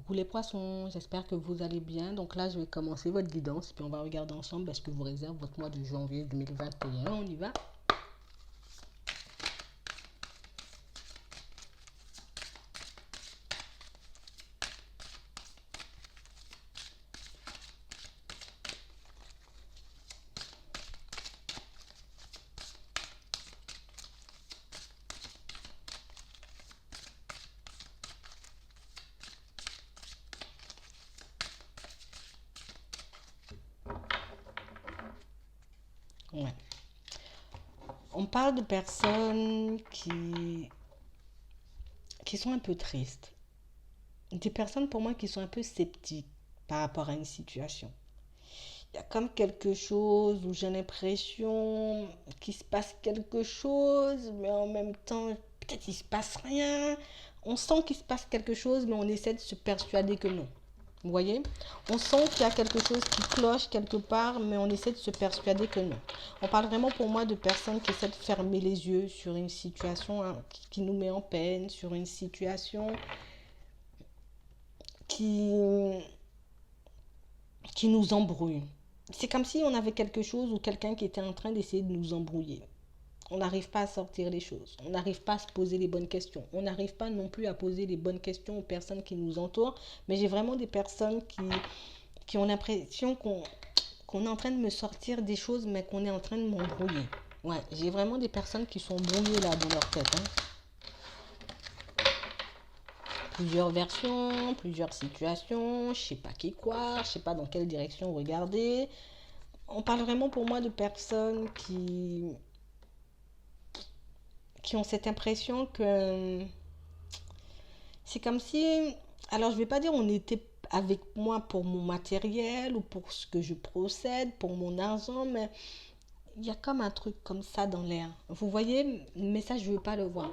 Coucou les poissons, j'espère que vous allez bien. Donc là, je vais commencer votre guidance, puis on va regarder ensemble ce que vous réserve votre mois de janvier 2021. On y va. Ouais. On parle de personnes qui sont un peu tristes. Des personnes pour moi qui sont un peu sceptiques par rapport à une situation. Il y a comme quelque chose où j'ai l'impression qu'il se passe quelque chose, mais en même temps, peut-être il se passe rien. On sent qu'il se passe quelque chose, mais on essaie de se persuader que non. Vous voyez? On sent qu'il y a quelque chose qui cloche quelque part, mais on essaie de se persuader que non. On parle vraiment pour moi de personnes qui essaient de fermer les yeux sur une situation hein, qui nous met en peine, sur une situation qui, qui nous embrouille. C'est comme si on avait quelque chose ou quelqu'un qui était en train d'essayer de nous embrouiller. On n'arrive pas à sortir les choses. On n'arrive pas à se poser les bonnes questions. On n'arrive pas non plus à poser les bonnes questions aux personnes qui nous entourent. Mais j'ai vraiment des personnes qui ont l'impression qu'on est en train de me sortir des choses, mais qu'on est en train de m'embrouiller. Ouais, j'ai vraiment des personnes qui sont brouillées là dans leur tête. Hein. Plusieurs versions, plusieurs situations, je sais pas qui croire, je sais pas dans quelle direction regarder. On parle vraiment pour moi de personnes qui ont cette impression que c'est comme si, alors je vais pas dire on était avec moi pour mon matériel ou pour ce que je procède, pour mon argent, mais il y a comme un truc comme ça dans l'air. Vous voyez, mais ça, je veux pas le voir.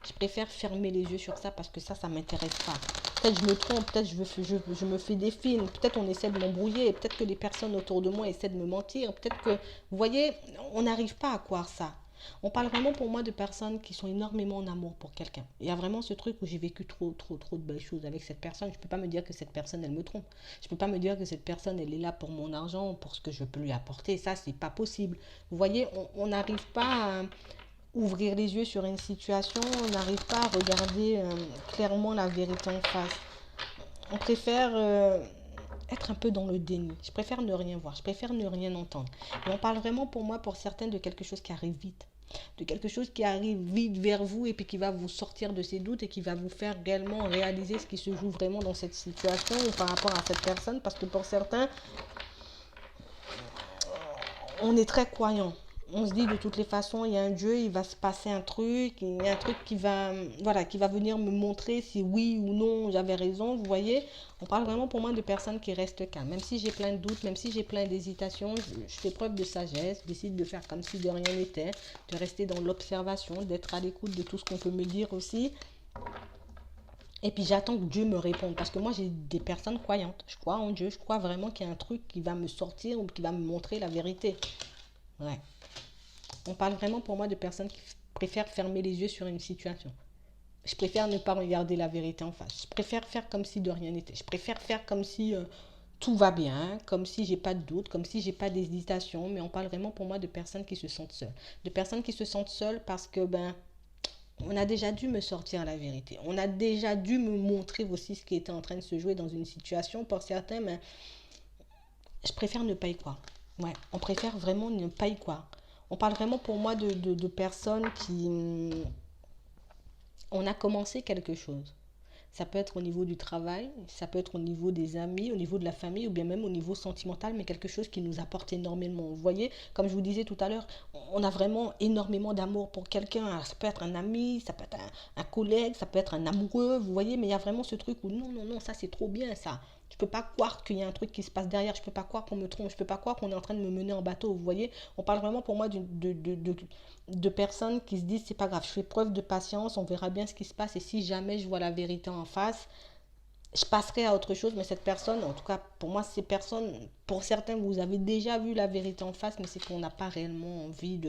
Je préfère fermer les yeux sur ça parce que ça m'intéresse pas. Peut-être je me trompe, peut-être je me fais des films, peut-être on essaie de m'embrouiller, peut-être que les personnes autour de moi essaient de me mentir, peut-être que, vous voyez, on n'arrive pas à croire ça. On parle vraiment pour moi de personnes qui sont énormément en amour pour quelqu'un. Il y a vraiment ce truc où j'ai vécu trop de belles choses avec cette personne. Je ne peux pas me dire que cette personne, elle me trompe. Je ne peux pas me dire que cette personne, elle est là pour mon argent, pour ce que je peux lui apporter. Ça, c'est pas possible. Vous voyez, on n'arrive pas à ouvrir les yeux sur une situation, on n'arrive pas à regarder clairement la vérité en face. On préfère être un peu dans le déni. Je préfère ne rien voir, je préfère ne rien entendre. Et on parle vraiment pour moi, pour certains, de quelque chose qui arrive vite. De quelque chose qui arrive vite vers vous et puis qui va vous sortir de ces doutes et qui va vous faire réellement réaliser ce qui se joue vraiment dans cette situation ou par rapport à cette personne. Parce que pour certains, on est très croyant. On se dit de toutes les façons, il y a un Dieu, il va se passer un truc, il y a un truc qui va, voilà, qui va venir me montrer si oui ou non j'avais raison. Vous voyez, on parle vraiment pour moi de personnes qui restent calmes. Même si j'ai plein de doutes, même si j'ai plein d'hésitations, je fais preuve de sagesse, je décide de faire comme si de rien n'était, de rester dans l'observation, d'être à l'écoute de tout ce qu'on peut me dire aussi. Et puis j'attends que Dieu me réponde parce que moi j'ai des personnes croyantes. Je crois en Dieu, je crois vraiment qu'il y a un truc qui va me sortir ou qui va me montrer la vérité. Ouais. On parle vraiment pour moi de personnes qui préfèrent fermer les yeux sur une situation. Je préfère ne pas regarder la vérité en face. Je préfère faire comme si de rien n'était. Je préfère faire comme si tout va bien, comme si j'ai pas de doute, comme si j'ai pas d'hésitation. Mais on parle vraiment pour moi de personnes qui se sentent seules. De personnes qui se sentent seules parce que on a déjà dû me sortir la vérité. On a déjà dû me montrer aussi ce qui était en train de se jouer dans une situation. Pour certains, mais je préfère ne pas y croire. Ouais, on préfère vraiment ne pas y croire. On parle vraiment pour moi de personnes qui... On a commencé quelque chose. Ça peut être au niveau du travail, ça peut être au niveau des amis, au niveau de la famille ou bien même au niveau sentimental, mais quelque chose qui nous apporte énormément. Vous voyez, comme je vous disais tout à l'heure, on a vraiment énormément d'amour pour quelqu'un. Ça peut être un ami, ça peut être un collègue, ça peut être un amoureux, vous voyez, mais il y a vraiment ce truc où non, non, non, ça c'est trop bien ça. Je peux pas croire qu'il y a un truc qui se passe derrière, je peux pas croire qu'on me trompe, je peux pas croire qu'on est en train de me mener en bateau, vous voyez. On parle vraiment pour moi de personnes qui se disent c'est pas grave, je fais preuve de patience, on verra bien ce qui se passe et si jamais je vois la vérité en face, je passerai à autre chose. Mais cette personne, en tout cas pour moi, ces personnes, pour certains, vous avez déjà vu la vérité en face, mais c'est qu'on n'a pas réellement envie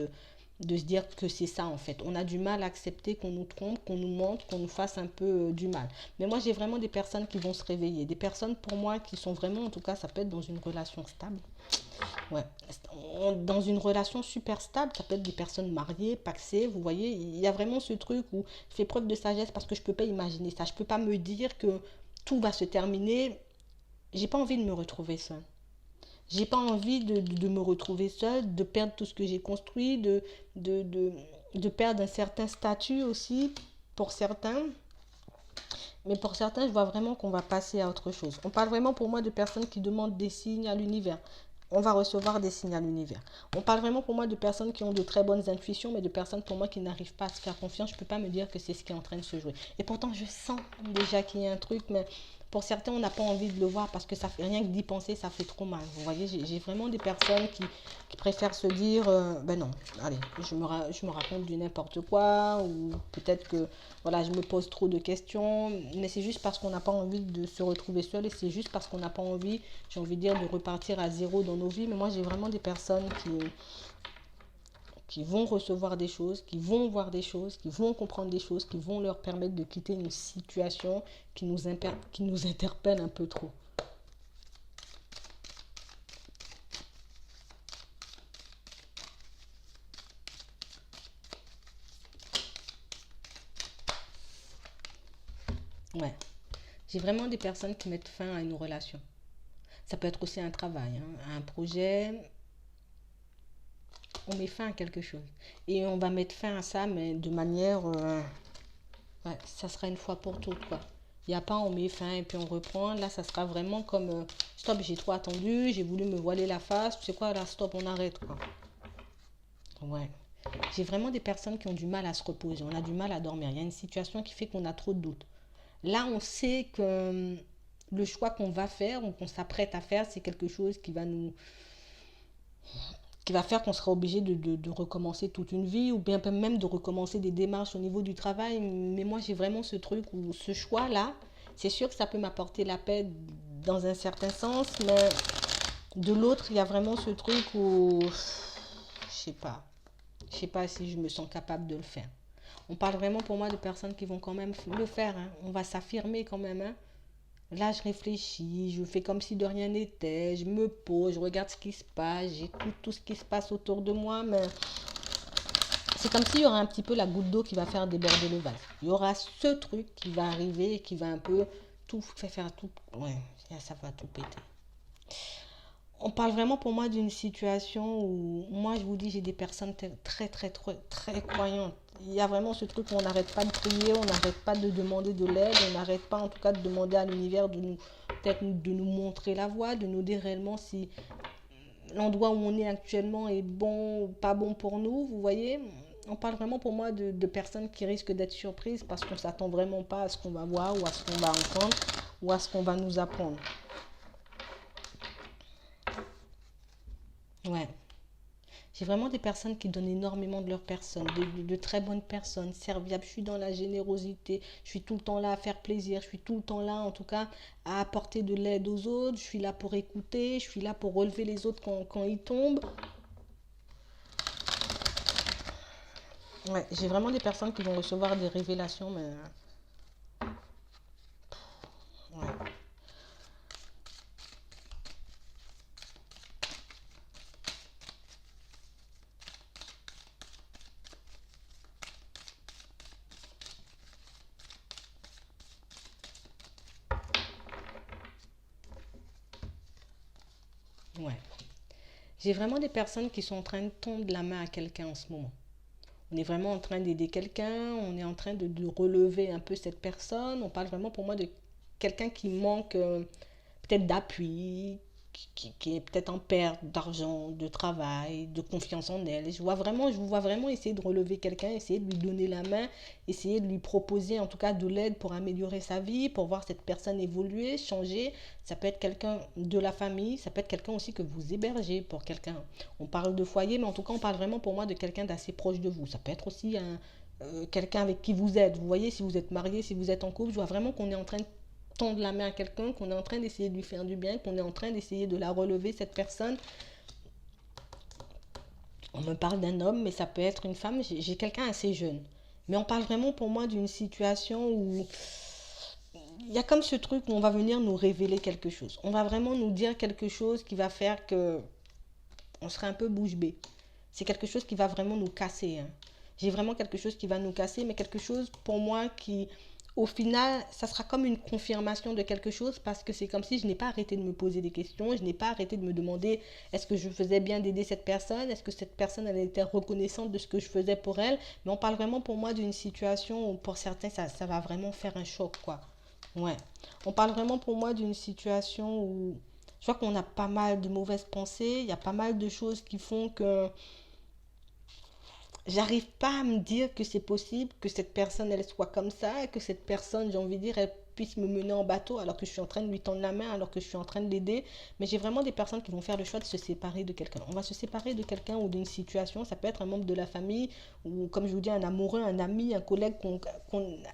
de se dire que c'est ça en fait. On a du mal à accepter qu'on nous trompe, qu'on nous mente, qu'on nous fasse un peu du mal. Mais moi j'ai vraiment des personnes qui vont se réveiller. Des personnes pour moi qui sont vraiment, en tout cas ça peut être dans une relation stable. Ouais. Dans une relation super stable, ça peut être des personnes mariées, paxées, vous voyez, il y a vraiment ce truc où je fais preuve de sagesse parce que je ne peux pas imaginer ça. Je ne peux pas me dire que tout va se terminer. J'ai pas envie de me retrouver seule. J'ai pas envie de me retrouver seule, de perdre tout ce que j'ai construit, de, de, de perdre un certain statut aussi pour certains. Mais pour certains, je vois vraiment qu'on va passer à autre chose. On parle vraiment pour moi de personnes qui demandent des signes à l'univers. On va recevoir des signes à l'univers. On parle vraiment pour moi de personnes qui ont de très bonnes intuitions, mais de personnes pour moi qui n'arrivent pas à se faire confiance. Je ne peux pas me dire que c'est ce qui est en train de se jouer. Et pourtant, je sens déjà qu'il y a un truc, mais pour certains, on n'a pas envie de le voir parce que ça fait rien que d'y penser, ça fait trop mal. Vous voyez, j'ai vraiment des personnes qui préfèrent se dire, ben non, allez, je me raconte du n'importe quoi, ou peut-être que voilà, je me pose trop de questions, mais c'est juste parce qu'on n'a pas envie de se retrouver seul et c'est juste parce qu'on n'a pas envie, j'ai envie de dire, de repartir à zéro dans nos vies. Mais moi, j'ai vraiment des personnes qui vont recevoir des choses, qui vont voir des choses, qui vont comprendre des choses, qui vont leur permettre de quitter une situation qui nous interpelle un peu trop. Ouais. J'ai vraiment des personnes qui mettent fin à une relation. Ça peut être aussi un travail, hein, un projet. On met fin à quelque chose. Et on va mettre fin à ça, mais de manière... ouais, ça sera une fois pour toutes, quoi. Il n'y a pas on met fin et puis on reprend. Là, ça sera vraiment comme... stop, j'ai trop attendu, j'ai voulu me voiler la face. Tu sais quoi, là, stop, on arrête, quoi. Ouais. J'ai vraiment des personnes qui ont du mal à se reposer. On a du mal à dormir. Il y a une situation qui fait qu'on a trop de doutes. Là, on sait que le choix qu'on va faire ou qu'on s'apprête à faire, c'est quelque chose qui va faire qu'on sera obligé de recommencer toute une vie ou bien même de recommencer des démarches au niveau du travail. Mais moi, j'ai vraiment ce truc où ce choix-là, c'est sûr que ça peut m'apporter la paix dans un certain sens, mais de l'autre, il y a vraiment ce truc où je sais pas si je me sens capable de le faire. On parle vraiment pour moi de personnes qui vont quand même le faire, hein. On va s'affirmer quand même, hein. Là, je réfléchis, je fais comme si de rien n'était, je me pose, je regarde ce qui se passe, j'écoute tout ce qui se passe autour de moi, mais c'est comme s'il y aura un petit peu la goutte d'eau qui va faire déborder le vase. Il y aura ce truc qui va arriver et qui va un peu tout faire tout. Ouais, ça va tout péter. On parle vraiment pour moi d'une situation où, moi je vous dis, j'ai des personnes très croyantes. Il y a vraiment ce truc où on n'arrête pas de prier, on n'arrête pas de demander de l'aide, on n'arrête pas en tout cas de demander à l'univers de nous, peut-être de nous montrer la voie, de nous dire réellement si l'endroit où on est actuellement est bon ou pas bon pour nous, vous voyez. On parle vraiment pour moi de personnes qui risquent d'être surprises parce qu'on ne s'attend vraiment pas à ce qu'on va voir ou à ce qu'on va entendre ou à ce qu'on va nous apprendre. Ouais. J'ai vraiment des personnes qui donnent énormément de leur personne, de très bonnes personnes, serviables. Je suis dans la générosité, je suis tout le temps là à faire plaisir, je suis tout le temps là en tout cas à apporter de l'aide aux autres, je suis là pour écouter, je suis là pour relever les autres quand ils tombent. Ouais, j'ai vraiment des personnes qui vont recevoir des révélations, mais ouais, ouais. J'ai vraiment des personnes qui sont en train de tendre la main à quelqu'un en ce moment. On est vraiment en train d'aider quelqu'un, on est en train de relever un peu cette personne. On parle vraiment pour moi de quelqu'un qui manque peut-être d'appui, qui est peut-être en perte d'argent, de travail, de confiance en elle. Je vous vois vraiment essayer de relever quelqu'un, essayer de lui donner la main, essayer de lui proposer en tout cas de l'aide pour améliorer sa vie, pour voir cette personne évoluer, changer. Ça peut être quelqu'un de la famille, ça peut être quelqu'un aussi que vous hébergez pour quelqu'un. On parle de foyer, mais en tout cas on parle vraiment pour moi de quelqu'un d'assez proche de vous. Ça peut être aussi quelqu'un avec qui vous êtes. Vous voyez, si vous êtes marié, si vous êtes en couple, je vois vraiment qu'on est en train de tendre la main à quelqu'un, qu'on est en train d'essayer de lui faire du bien, qu'on est en train d'essayer de la relever, cette personne. On me parle d'un homme, mais ça peut être une femme. J'ai quelqu'un assez jeune. Mais on parle vraiment pour moi d'une situation où il y a comme ce truc où on va venir nous révéler quelque chose. On va vraiment nous dire quelque chose qui va faire que on sera un peu bouche bée. C'est quelque chose qui va vraiment nous casser, hein. J'ai vraiment quelque chose qui va nous casser, mais quelque chose pour moi qui, au final, ça sera comme une confirmation de quelque chose parce que c'est comme si je n'ai pas arrêté de me poser des questions, je n'ai pas arrêté de me demander est-ce que je faisais bien d'aider cette personne, est-ce que cette personne elle était reconnaissante de ce que je faisais pour elle. Mais on parle vraiment pour moi d'une situation où pour certains ça va vraiment faire un choc, quoi. Ouais. On parle vraiment pour moi d'une situation où je vois qu'on a pas mal de mauvaises pensées, il y a pas mal de choses qui font que j'arrive pas à me dire que c'est possible que cette personne elle soit comme ça, que cette personne, j'ai envie de dire, elle puisse me mener en bateau alors que je suis en train de lui tendre la main, alors que je suis en train de l'aider. Mais j'ai vraiment des personnes qui vont faire le choix de se séparer de quelqu'un. On va se séparer de quelqu'un ou d'une situation. Ça peut être un membre de la famille ou, comme je vous dis, un amoureux, un ami, un collègue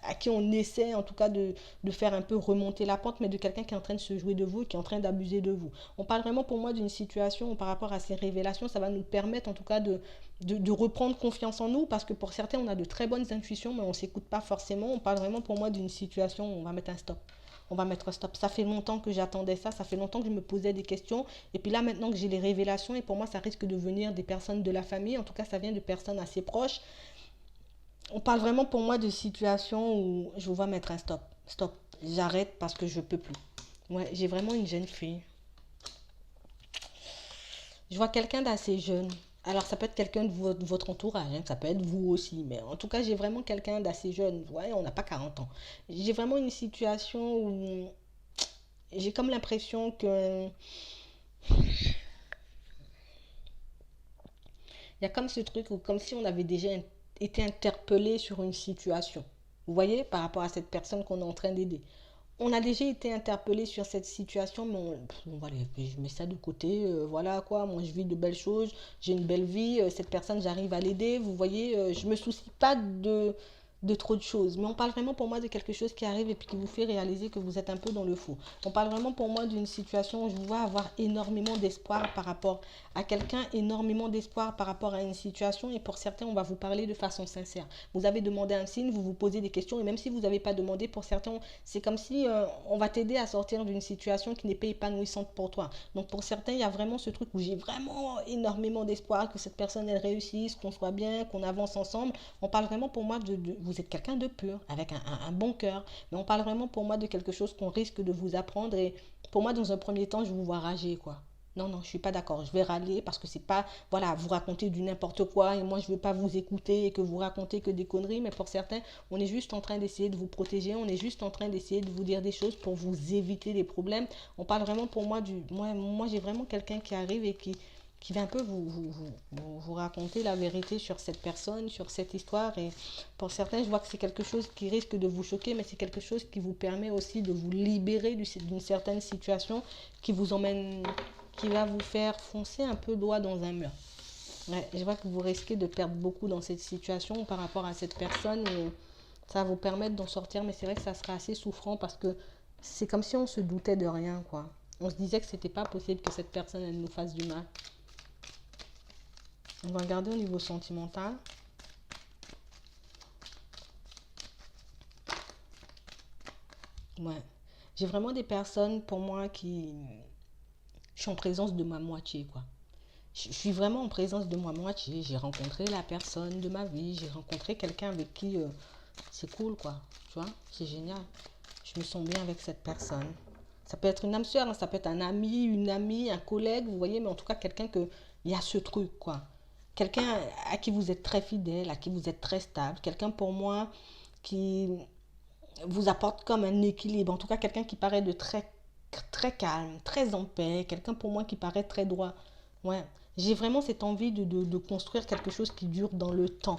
à qui on essaie en tout cas de faire un peu remonter la pente, mais de quelqu'un qui est en train de se jouer de vous, qui est en train d'abuser de vous. On parle vraiment pour moi d'une situation où par rapport à ces révélations, ça va nous permettre en tout cas de reprendre confiance en nous parce que pour certains on a de très bonnes intuitions mais on ne s'écoute pas forcément. On parle vraiment pour moi d'une situation où on va mettre un stop. On va mettre un stop. Ça fait longtemps que j'attendais ça fait longtemps que je me posais des questions et puis là maintenant que j'ai les révélations et pour moi ça risque de venir des personnes de la famille, en tout cas ça vient de personnes assez proches. On parle vraiment pour moi de situations où je vais mettre un stop. Stop. J'arrête parce que je peux plus. Ouais, j'ai vraiment une jeune fille. Je vois quelqu'un d'assez jeune. Alors, ça peut être quelqu'un de votre entourage, hein, ça peut être vous aussi. Mais en tout cas, j'ai vraiment quelqu'un d'assez jeune. Ouais, on n'a pas 40 ans. J'ai vraiment une situation où j'ai comme l'impression que il y a comme ce truc où, comme si on avait déjà été interpellé sur une situation. Vous voyez, par rapport à cette personne qu'on est en train d'aider. On a déjà été interpellé sur cette situation, mais voilà, je mets ça de côté. Voilà quoi, moi je vis de belles choses, j'ai une belle vie. Cette personne, j'arrive à l'aider. Vous voyez, je me soucie pas de trop de choses. Mais on parle vraiment pour moi de quelque chose qui arrive et puis qui vous fait réaliser que vous êtes un peu dans le faux. On parle vraiment pour moi d'une situation où je vous vois avoir énormément d'espoir par rapport à quelqu'un, énormément d'espoir par rapport à une situation. Et pour certains, on va vous parler de façon sincère. Vous avez demandé un signe, vous vous posez des questions. Et même si vous n'avez pas demandé, pour certains, c'est comme si on va t'aider à sortir d'une situation qui n'est pas épanouissante pour toi. Donc pour certains, il y a vraiment ce truc où j'ai vraiment énormément d'espoir que cette personne, elle réussisse, qu'on soit bien, qu'on avance ensemble. On parle vraiment pour moi vous êtes quelqu'un de pur, avec un bon cœur. Mais on parle vraiment pour moi de quelque chose qu'on risque de vous apprendre. Et pour moi, dans un premier temps, je vous vois rager, quoi. Non, non, je suis pas d'accord. Je vais râler parce que c'est pas, voilà, vous racontez du n'importe quoi et moi je veux pas vous écouter et que vous racontez que des conneries. Mais pour certains, on est juste en train d'essayer de vous protéger. On est juste en train d'essayer de vous dire des choses pour vous éviter des problèmes. On parle vraiment pour moi moi j'ai vraiment quelqu'un qui arrive et qui va un peu vous raconter la vérité sur cette personne, sur cette histoire. Et pour certains, je vois que c'est quelque chose qui risque de vous choquer, mais c'est quelque chose qui vous permet aussi de vous libérer d'une certaine situation qui vous emmène, qui va vous faire foncer un peu droit dans un mur. Ouais, je vois que vous risquez de perdre beaucoup dans cette situation par rapport à cette personne et ça va vous permettre d'en sortir, mais c'est vrai que ça sera assez souffrant parce que c'est comme si on se doutait de rien, quoi. On se disait que c'était pas possible que cette personne elle nous fasse du mal. On va regarder au niveau sentimental. Ouais. J'ai vraiment des personnes pour moi qui... Je suis en présence de ma moitié, quoi. Je suis vraiment en présence de ma moitié. J'ai rencontré la personne de ma vie. J'ai rencontré quelqu'un avec qui c'est cool, quoi. Tu vois, c'est génial. Je me sens bien avec cette personne. Ça peut être une âme sœur, hein, ça peut être un ami, une amie, un collègue, vous voyez, mais en tout cas quelqu'un que... Il y a ce truc, quoi. Quelqu'un à qui vous êtes très fidèle, à qui vous êtes très stable. Quelqu'un pour moi qui vous apporte comme un équilibre. En tout cas, quelqu'un qui paraît de très calme, très en paix. Quelqu'un pour moi qui paraît très droit. Ouais. J'ai vraiment cette envie de construire quelque chose qui dure dans le temps.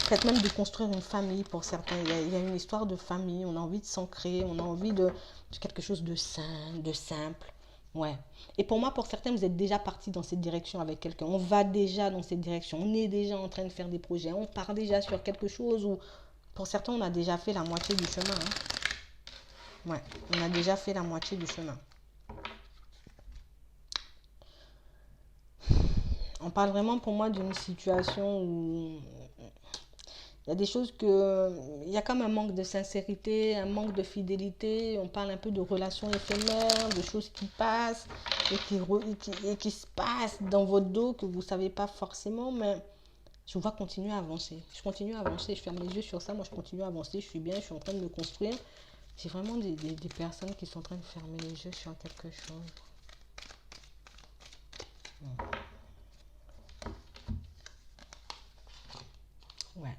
Peut-être même de construire une famille pour certains. Il y a une histoire de famille. On a envie de s'ancrer. On a envie de quelque chose de sain, de simple. Ouais. Et pour moi, pour certains, vous êtes déjà parti dans cette direction avec quelqu'un. On va déjà dans cette direction. On est déjà en train de faire des projets. On part déjà sur quelque chose où, pour certains, on a déjà fait la moitié du chemin, hein. Ouais, on a déjà fait la moitié du chemin. On parle vraiment pour moi d'une situation où il y a des choses que... Il y a comme un manque de sincérité, un manque de fidélité. On parle un peu de relations éphémères, de choses qui passent et qui se passent dans votre dos que vous ne savez pas forcément, mais je vous vois continuer à avancer. Je continue à avancer, je ferme les yeux sur ça, moi je continue à avancer, je suis bien, je suis en train de me construire. J'ai vraiment des personnes qui sont en train de fermer les yeux sur quelque chose. Ouais.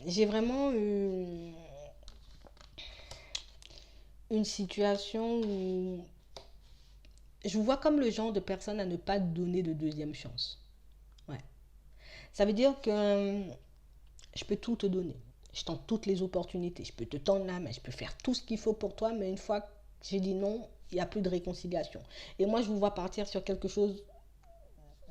J'ai vraiment eu une situation où je vous vois comme le genre de personne à ne pas donner de deuxième chance. Ouais. Ça veut dire que je peux tout te donner. Je tente toutes les opportunités. Je peux te tendre la main. Je peux faire tout ce qu'il faut pour toi. Mais une fois que j'ai dit non, il n'y a plus de réconciliation. Et moi, je vous vois partir sur quelque chose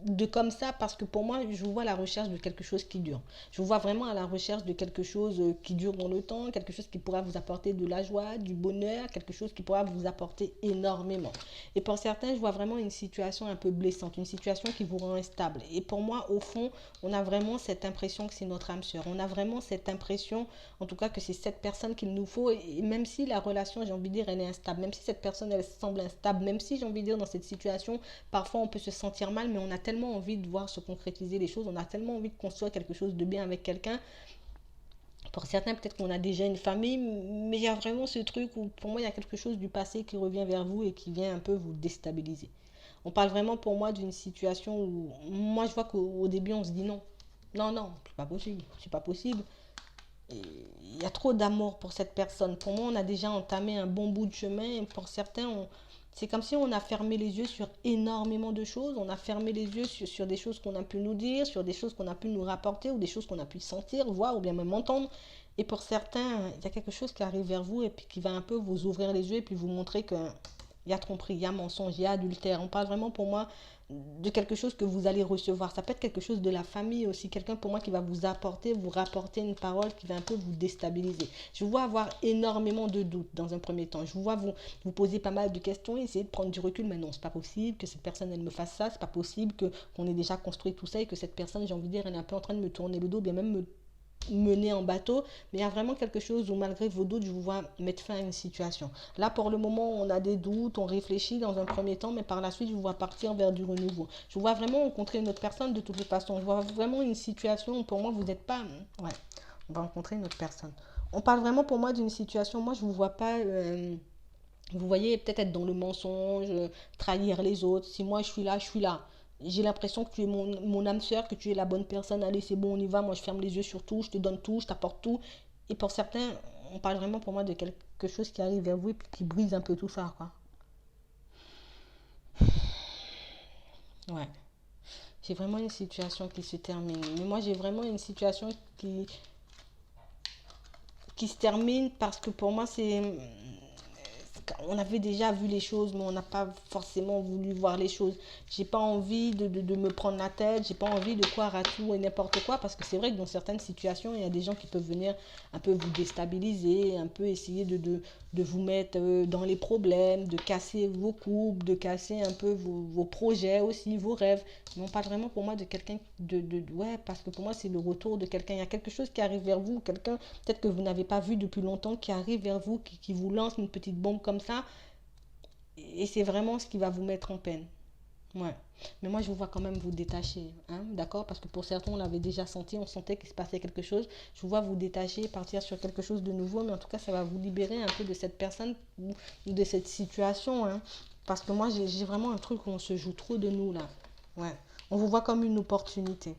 de comme ça parce que pour moi je vous vois à la recherche de quelque chose qui dure, je vous vois vraiment à la recherche de quelque chose qui dure dans le temps, quelque chose qui pourra vous apporter de la joie, du bonheur, quelque chose qui pourra vous apporter énormément. Et pour certains je vois vraiment une situation un peu blessante, une situation qui vous rend instable. Et pour moi au fond on a vraiment cette impression que c'est notre âme sœur, on a vraiment cette impression en tout cas que c'est cette personne qu'il nous faut. Et même si la relation, j'ai envie de dire, elle est instable, même si cette personne elle semble instable, même si j'ai envie de dire dans cette situation parfois on peut se sentir mal, mais on a tellement envie de voir se concrétiser les choses, on a tellement envie de construire quelque chose de bien avec quelqu'un. Pour certains, peut-être qu'on a déjà une famille, mais il y a vraiment ce truc où, pour moi, il y a quelque chose du passé qui revient vers vous et qui vient un peu vous déstabiliser. On parle vraiment pour moi d'une situation où, moi, je vois qu'au début, on se dit non. Non, non, c'est pas possible, c'est pas possible. Il y a trop d'amour pour cette personne. Pour moi, on a déjà entamé un bon bout de chemin. Et pour certains, c'est comme si on a fermé les yeux sur énormément de choses. On a fermé les yeux sur des choses qu'on a pu nous dire, sur des choses qu'on a pu nous rapporter ou des choses qu'on a pu sentir, voir ou bien même entendre. Et pour certains, il y a quelque chose qui arrive vers vous et puis qui va un peu vous ouvrir les yeux et puis vous montrer que il y a tromperie, il y a mensonge, il y a adultère. On parle vraiment pour moi de quelque chose que vous allez recevoir. Ça peut être quelque chose de la famille aussi. Quelqu'un pour moi qui va vous apporter, vous rapporter une parole qui va un peu vous déstabiliser. Je vous vois avoir énormément de doutes dans un premier temps. Je vous vois vous poser pas mal de questions, essayer de prendre du recul. Mais non, c'est pas possible que cette personne elle me fasse ça. C'est pas possible qu'on ait déjà construit tout ça et que cette personne, j'ai envie de dire, elle est un peu en train de me tourner le dos, bien même me mener en bateau, mais il y a vraiment quelque chose où malgré vos doutes, je vous vois mettre fin à une situation. Là, pour le moment, on a des doutes, on réfléchit dans un premier temps, mais par la suite, je vous vois partir vers du renouveau. Je vous vois vraiment rencontrer une autre personne de toutes les façons. Je vois vraiment une situation où pour moi, vous n'êtes pas... Ouais, on va rencontrer une autre personne. On parle vraiment pour moi d'une situation, moi, je ne vous vois pas... vous voyez, peut-être être dans le mensonge, trahir les autres. Si moi, je suis là, je suis là. J'ai l'impression que tu es mon âme sœur, que tu es la bonne personne. Allez, c'est bon, on y va. Moi, je ferme les yeux sur tout, je te donne tout, je t'apporte tout. Et pour certains, on parle vraiment pour moi de quelque chose qui arrive vers vous et puis qui brise un peu tout ça, quoi. Ouais. J'ai vraiment une situation qui se termine. Mais moi, j'ai vraiment une situation qui se termine parce que pour moi, c'est on avait déjà vu les choses, mais on n'a pas forcément voulu voir les choses. J'ai pas envie de me prendre la tête, j'ai pas envie de croire à tout et n'importe quoi, parce que c'est vrai que dans certaines situations, il y a des gens qui peuvent venir un peu vous déstabiliser, un peu essayer de vous mettre dans les problèmes, de casser vos couples, de casser un peu vos projets aussi, vos rêves. Mais on parle vraiment pour moi de quelqu'un ouais, parce que pour moi, c'est le retour de quelqu'un. Il y a quelque chose qui arrive vers vous, quelqu'un peut-être que vous n'avez pas vu depuis longtemps, qui arrive vers vous, qui vous lance une petite bombe comme ça. Et c'est vraiment ce qui va vous mettre en peine. Ouais. Mais moi, je vous vois quand même vous détacher. Hein, d'accord? Parce que pour certains, on l'avait déjà senti, on sentait qu'il se passait quelque chose. Je vous vois vous détacher, partir sur quelque chose de nouveau. Mais en tout cas, ça va vous libérer un peu de cette personne ou de cette situation. Hein. Parce que moi, j'ai vraiment un truc où on se joue trop de nous, là. Ouais. On vous voit comme une opportunité.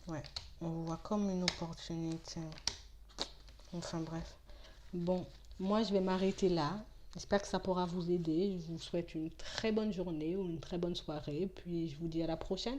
Ouais. On vous voit comme une opportunité. Enfin, bref. Bon, moi, je vais m'arrêter là. J'espère que ça pourra vous aider. Je vous souhaite une très bonne journée ou une très bonne soirée. Puis je vous dis à la prochaine.